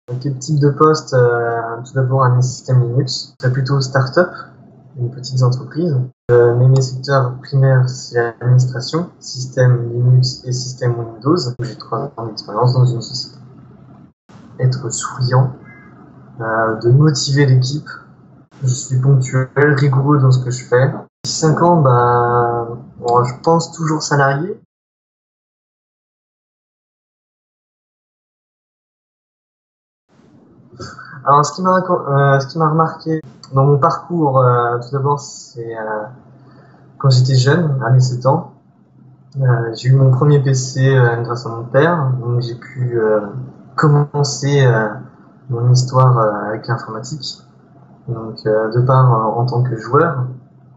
Quel type de poste? Tout d'abord un système Linux, c'est plutôt start-up, une petite entreprise. Mais mes secteurs primaires, c'est l'administration, système Linux et système Windows. J'ai 3 ans d'expérience dans une société. Être souriant, de motiver l'équipe. Je suis ponctuel, rigoureux dans ce que je fais. D'ici 5 ans, je pense toujours salarié. Alors, ce qui m'a remarqué dans mon parcours, tout d'abord, c'est quand j'étais jeune, à mes 7 ans, j'ai eu mon premier PC grâce à mon père, donc j'ai pu commencer mon histoire avec l'informatique. Donc, de part en tant que joueur,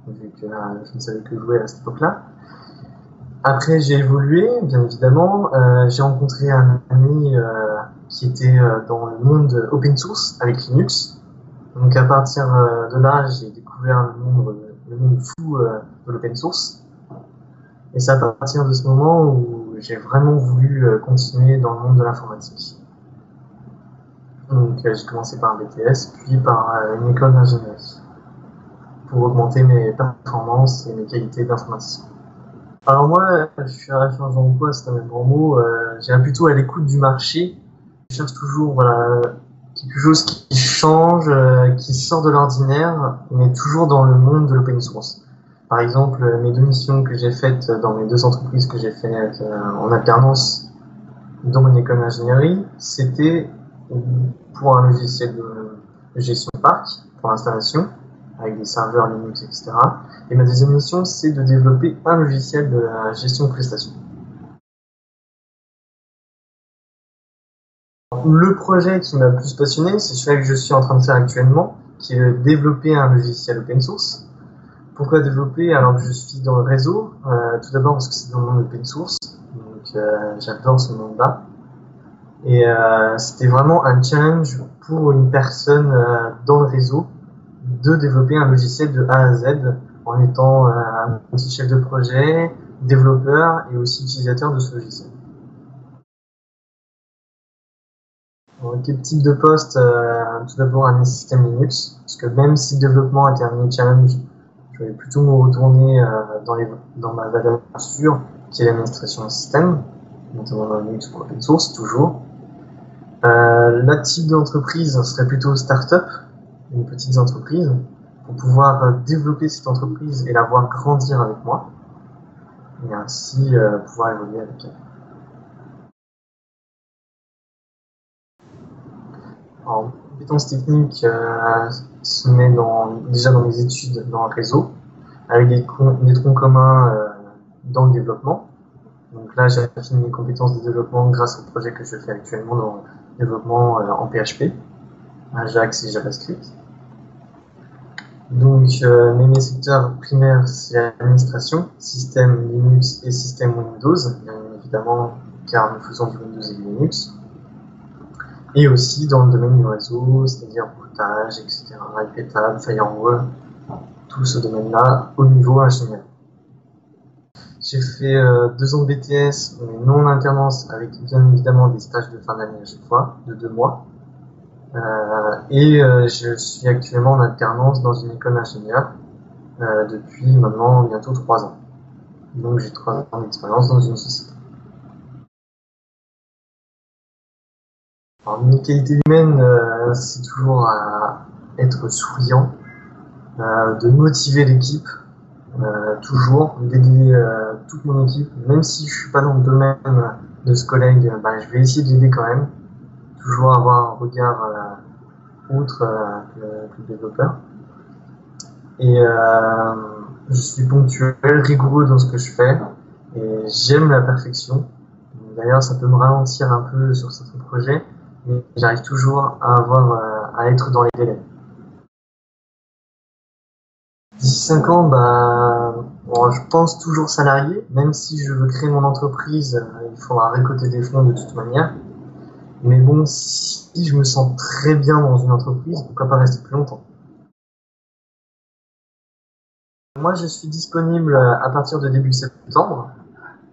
vu que je ne savais que jouer à cette époque-là. Après, j'ai évolué, bien évidemment. J'ai rencontré un ami qui était dans le monde open source avec Linux. Donc, à partir de là, j'ai découvert le monde fou de l'open source. Et c'est à partir de ce moment où j'ai vraiment voulu continuer dans le monde de l'informatique. Donc, j'ai commencé par un BTS, puis par une école d'ingénierie, pour augmenter mes performances et mes qualités d'informaticien. Alors moi, je suis à la recherche d'emploi, c'est un grand mot. J'irai plutôt à l'écoute du marché. Je cherche toujours quelque chose qui change, qui sort de l'ordinaire, mais toujours dans le monde de l'open source. Par exemple, mes 2 missions que j'ai faites dans mes 2 entreprises que j'ai faites en alternance dans une école d'ingénierie, c'était pour un logiciel de gestion de parc, pour l'installation, avec des serveurs Linux, etc. Et ma deuxième mission, c'est de développer un logiciel de gestion de prestations. Le projet qui m'a le plus passionné, c'est celui que je suis en train de faire actuellement, qui est de développer un logiciel open source. Pourquoi développer alors que je suis dans le réseau? Tout d'abord parce que c'est dans le monde open source, donc j'adore ce monde-là. Et c'était vraiment un challenge pour une personne dans le réseau de développer un logiciel de A à Z en étant un petit chef de projet, développeur et aussi utilisateur de ce logiciel. Alors, quel type de poste? Tout d'abord un système Linux, parce que même si le développement était un challenge, je vais plutôt me retourner dans ma valeur sûre, qui est l'administration d'un système, notamment dans Linux pour l'open source, toujours. Le type d'entreprise serait plutôt start-up, une petite entreprise, pour pouvoir développer cette entreprise et la voir grandir avec moi, et ainsi pouvoir évoluer avec elle. Alors, compétences techniques se met déjà dans mes études dans le réseau, avec des troncs communs dans le développement. Donc là, j'ai affiné mes compétences de développement grâce au projet que je fais actuellement dans le développement en PHP, Ajax et JavaScript. Donc, mes secteurs primaires, c'est l'administration, système Linux et système Windows, bien évidemment, car nous faisons du Windows et du Linux. Et aussi dans le domaine du réseau, c'est-à-dire routage, etc., IPTable, Firewall, tout ce domaine-là au niveau ingénieur. J'ai fait 2 ans de BTS, mais non en alternance, avec bien évidemment des stages de fin d'année à chaque fois, de 2 mois. Et je suis actuellement en alternance dans une école d'ingénieur depuis maintenant bientôt 3 ans. Donc j'ai 3 ans d'expérience dans une société. Alors, mes qualités humaines, c'est toujours être souriant, de motiver l'équipe, toujours, d'aider toute mon équipe, même si je suis pas dans le domaine de ce collègue, je vais essayer de l'aider quand même, toujours avoir un regard autre que le développeur. Et je suis ponctuel, rigoureux dans ce que je fais, et j'aime la perfection. D'ailleurs, ça peut me ralentir un peu sur certains projets, mais j'arrive toujours à être dans les délais. D'ici 5 ans, je pense toujours salarié, même si je veux créer mon entreprise, il faudra récolter des fonds de toute manière. Mais bon, si je me sens très bien dans une entreprise, pourquoi pas rester plus longtemps? Moi, je suis disponible à partir de début septembre,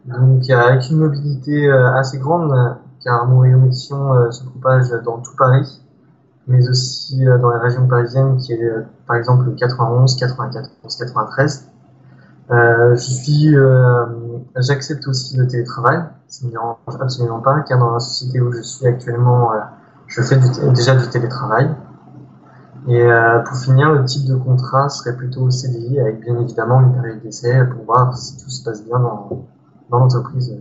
donc avec une mobilité assez grande, car mon rayon d'action se propage dans tout Paris, mais aussi dans les régions parisiennes, qui est par exemple le 91, 94, 93. J'accepte aussi le télétravail, ça ne me dérange absolument pas, car dans la société où je suis actuellement, je fais déjà du télétravail. Et pour finir, le type de contrat serait plutôt CDI, avec bien évidemment une période d'essai pour voir si tout se passe bien dans l'entreprise.